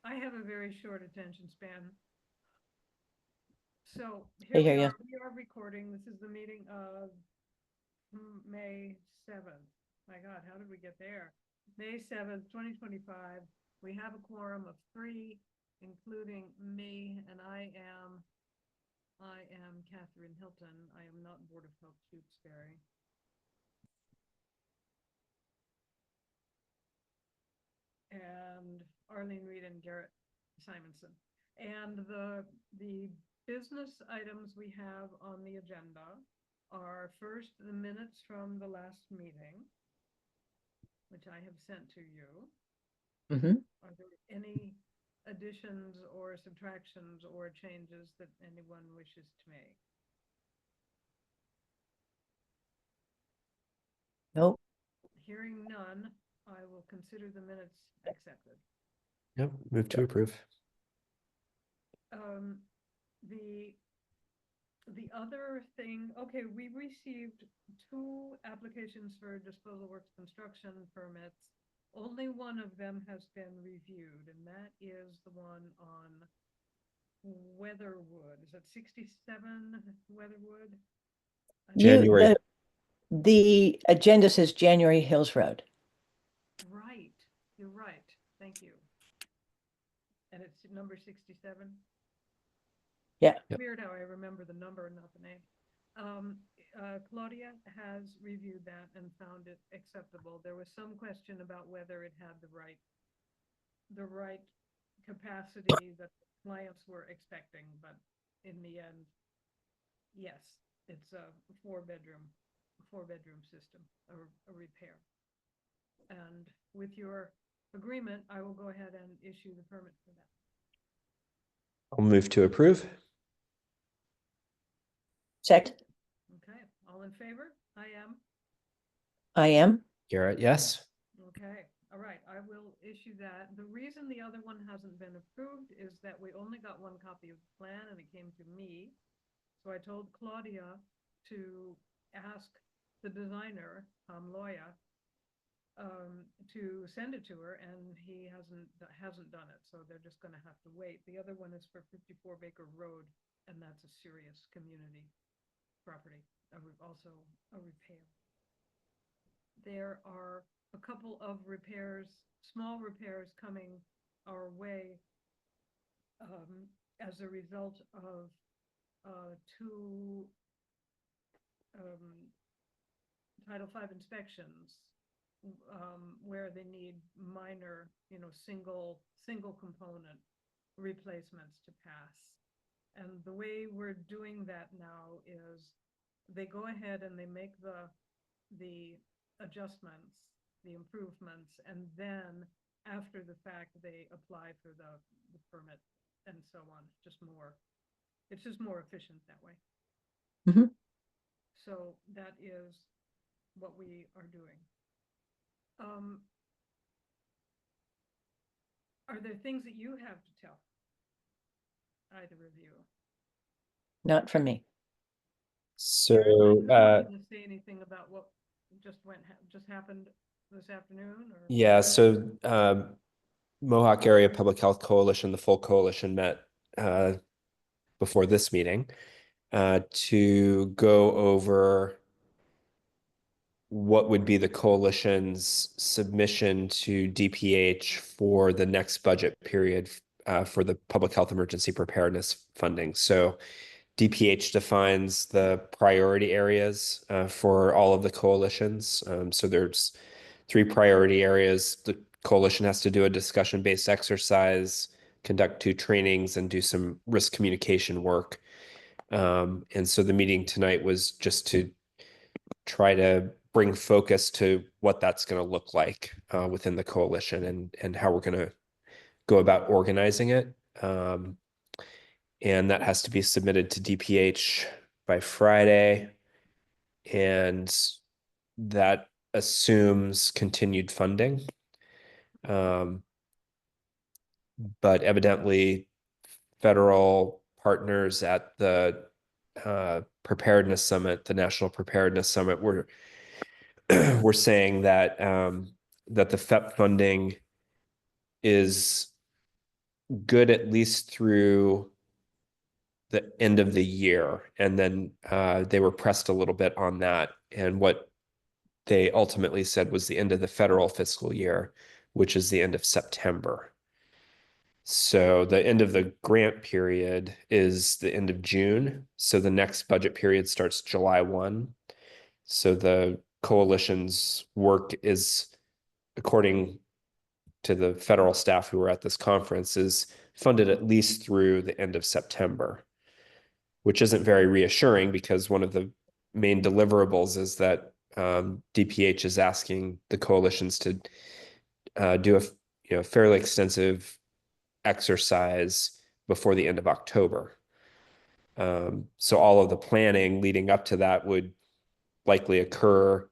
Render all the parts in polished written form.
I have a very short attention span. So I here hear we you. are. We are recording. This is the meeting of May 7th. My God, how did we get there? May 7th, 2025. We have a quorum of 3, including me, and I am Catherine Hilton. I am not Board of Health Shutesbury. And Arlene Reed and Garrett Simonson. And the business items we have on the agenda are first the minutes from the last meeting, which I have sent to you. Mhm. Are there any additions or subtractions or changes that anyone wishes to make? Nope. Hearing none, I will consider the minutes accepted. Yep, move to approve. The other thing, okay, we received 2 applications for disposal works construction permits. Only one of them has been reviewed, and that is the one on Weatherwood. Is that 67 Weatherwood? January. The agenda says January Hills Road. Right, you're right. Thank you. And it's number 67? Yeah. Yep. Weird how I remember the number and not the name. Claudia has reviewed that and found it acceptable. There was some question about whether it had the right capacity that the clients were expecting, but in the end, yes, it's a four-bedroom system, a repair. And with your agreement, I will go ahead and issue the permit for that. I'll move to approve. Second. Okay, all in favor? I am. I am. Garrett, yes. Okay, all right, I will issue that. The reason the other one hasn't been approved is that we only got one copy of the plan and it came to me. So I told Claudia to ask the designer, Loya, to send it to her, and he hasn't done it, so they're just gonna have to wait. The other one is for 54 Baker Road, and that's a serious community property, also a repair. There are a couple of repairs, small repairs coming our way as a result of 2 Title V inspections where they need minor, single component replacements to pass. And the way we're doing that now is they go ahead and they make the adjustments, the improvements, and then after the fact, they apply for the permit and so on. It's just more efficient that way. Mhm. So that is what we are doing. Are there things that you have to tell either of you? Not from me. So, Caroline, I don't want you to say anything about what just happened this afternoon, or? yeah, so Mohawk Area Public Health Coalition, the full coalition met before this meeting to go over what would be the coalition's submission to DPH for the next budget period for the public health emergency preparedness funding. So DPH defines the priority areas for all of the coalitions. So there's 3 priority areas. The coalition has to do a discussion-based exercise, conduct 2 trainings, and do some risk communication work. And so the meeting tonight was just to try to bring focus to what that's going to look like within the coalition and how we're going to go about organizing it. And that has to be submitted to DPH by Friday. And that assumes continued funding. But evidently, federal partners at the preparedness summit, the National Preparedness Summit, were saying that that the FEP funding is good at least through the end of the year. And then they were pressed a little bit on that. And what they ultimately said was the end of the federal fiscal year, which is the end of September. So the end of the grant period is the end of June. So the next budget period starts July 1. So the coalition's work is, according to the federal staff who were at this conference, is funded at least through the end of September, which isn't very reassuring because one of the main deliverables is that DPH is asking the coalitions to do a fairly extensive exercise before the end of October. So all of the planning leading up to that would likely occur,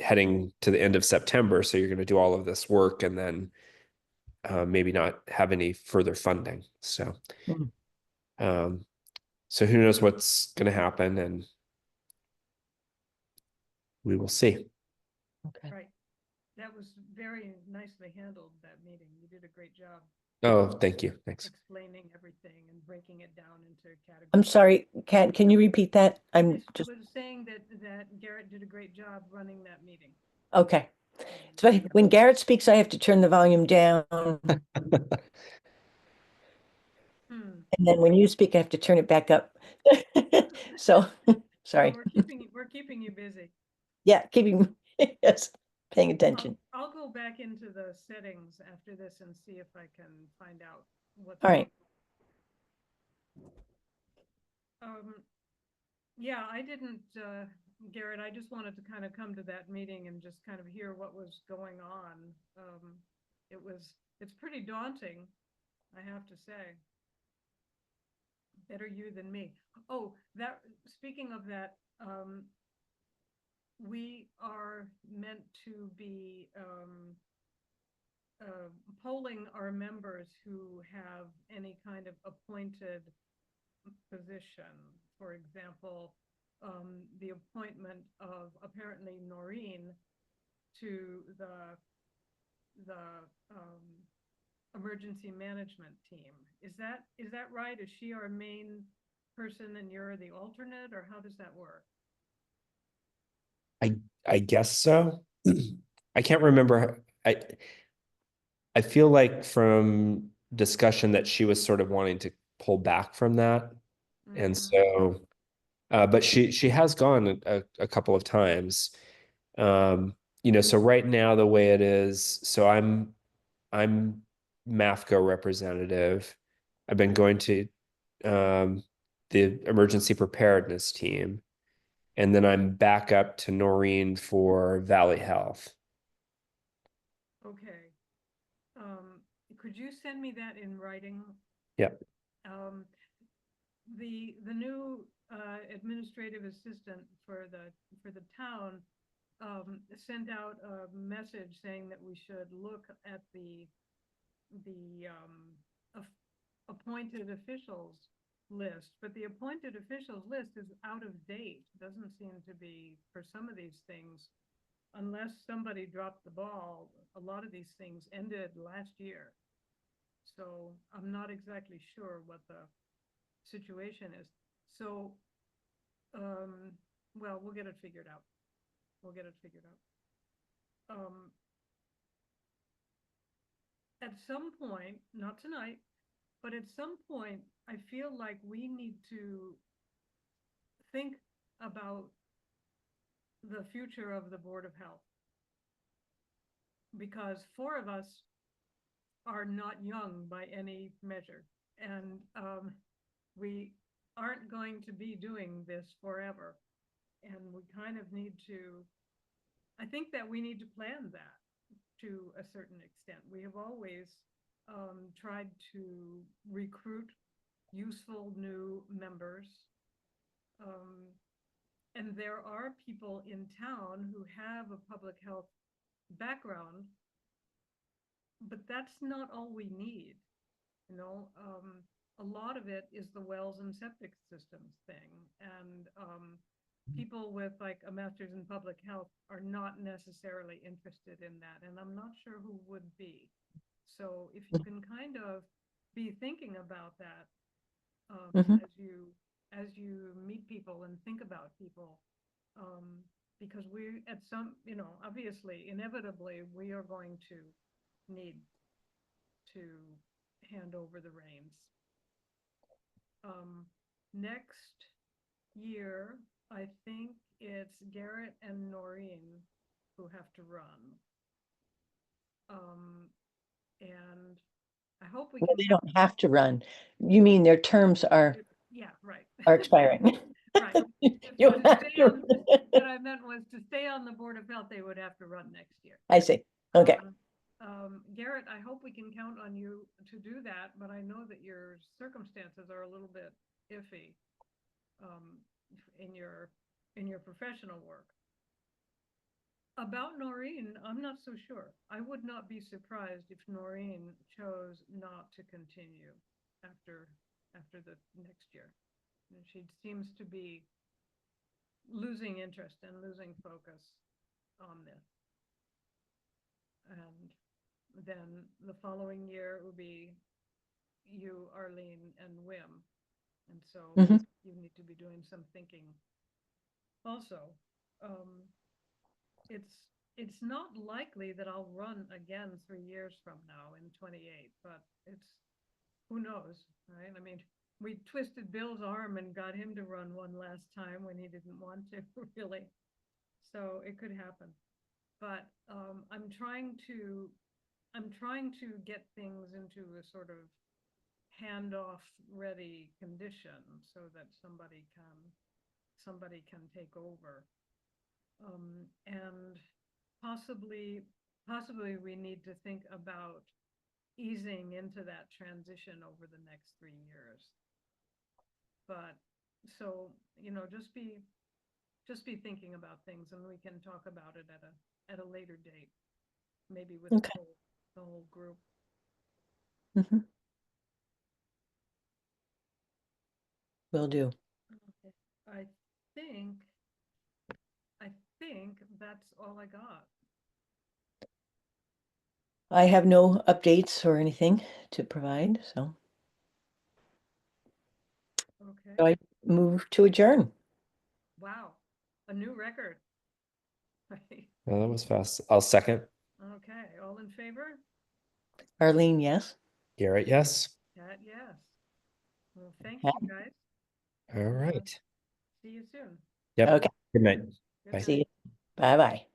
heading to the end of September. So you're going to do all of this work and then maybe not have any further funding. So, so who knows what's going to happen, and we will see. Okay. Right. That was very nicely handled, that meeting. You did a great job Oh, thank you. Thanks. explaining everything and breaking it down into categories. I'm sorry, Kat, can you repeat that? I I'm just, was saying that Garrett did a great job running that meeting. okay. So when Garrett speaks, I have to turn the volume down. Hmm. And then when you speak, I have to turn it back up. So, sorry. Well, we're keeping you busy. Yeah, keeping, yes, paying attention. I'll go back into the settings after this and see if I can find out what's. All right. Yeah, I didn't, Garrett, I just wanted to kind of come to that meeting and just kind of hear what was going on. It's pretty daunting, I have to say. Better you than me. Oh, speaking of that, we are meant to be polling our members who have any kind of appointed position. For example, the appointment of apparently Noreen to the emergency management team. Is that right? Is she our main person and you're the alternate, or how does that work? I guess so. I can't remember. I feel like from discussion that she was sort of wanting to pull back from that. And so, but she has gone a couple of times. So right now the way it is, so I'm MAFCO representative. I've been going to the emergency preparedness team, and then I'm back up to Noreen for Valley Health. Okay. Could you send me that in writing? Yeah. The new administrative assistant for the town sent out a message saying that we should look at the appointed officials list, but the appointed officials list is out of date. Doesn't seem to be, for some of these things, unless somebody dropped the ball, a lot of these things ended last year. So I'm not exactly sure what the situation is. So, well, we'll get it figured out. At some point, not tonight, but at some point, I feel like we need to think about the future of the Board of Health. Because 4 of us are not young by any measure. And we aren't going to be doing this forever. And we kind of need to, I think that we need to plan that to a certain extent. We have always tried to recruit useful new members. And there are people in town who have a public health background, but that's not all we need. A lot of it is the wells and septic systems thing. And people with like a master's in public health are not necessarily interested in that. And I'm not sure who would be. So if you can kind of be thinking about that, Mhm. as you meet people and think about people, because we at some, obviously, inevitably, we are going to need to hand over the reins. Next year, I think it's Garrett and Noreen who have to run. And I hope we Well, can. they don't have to run. You mean their terms are Yeah, right. expiring? Right. You To have stay to. on, what I meant was to stay on the Board of Health, they would have to run next year. I see. Okay. Garrett, I hope we can count on you to do that, but I know that your circumstances are a little bit iffy in your professional work. About Noreen, I'm not so sure. I would not be surprised if Noreen chose not to continue after the next year. And she seems to be losing interest and losing focus on this. And then the following year it will be you, Arlene, and Wim. And so Mhm. you need to be doing some thinking. Also, it's not likely that I'll run again 3 years from now in 28, but who knows, right? I mean, we twisted Bill's arm and got him to run one last time when he didn't want to, really. So it could happen. But I'm trying to get things into a sort of handoff ready condition so that somebody can take over. And possibly we need to think about easing into that transition over the next 3 years. But so, just be thinking about things, and we can talk about it at a later date, maybe with Okay. the whole group. Mhm. Will do. Okay. I think that's all I got. I have no updates or anything to provide, so Okay. I move to adjourn. Wow. A new record. Right. Well, that was fast. I'll second. Okay. All in favor? Arlene, yes? Garrett, yes. Cat, yes. Well, thank Yeah. you, guys. All right. See you soon. Yep. Okay. Good night. Good Bye. night. See you. Bye-bye.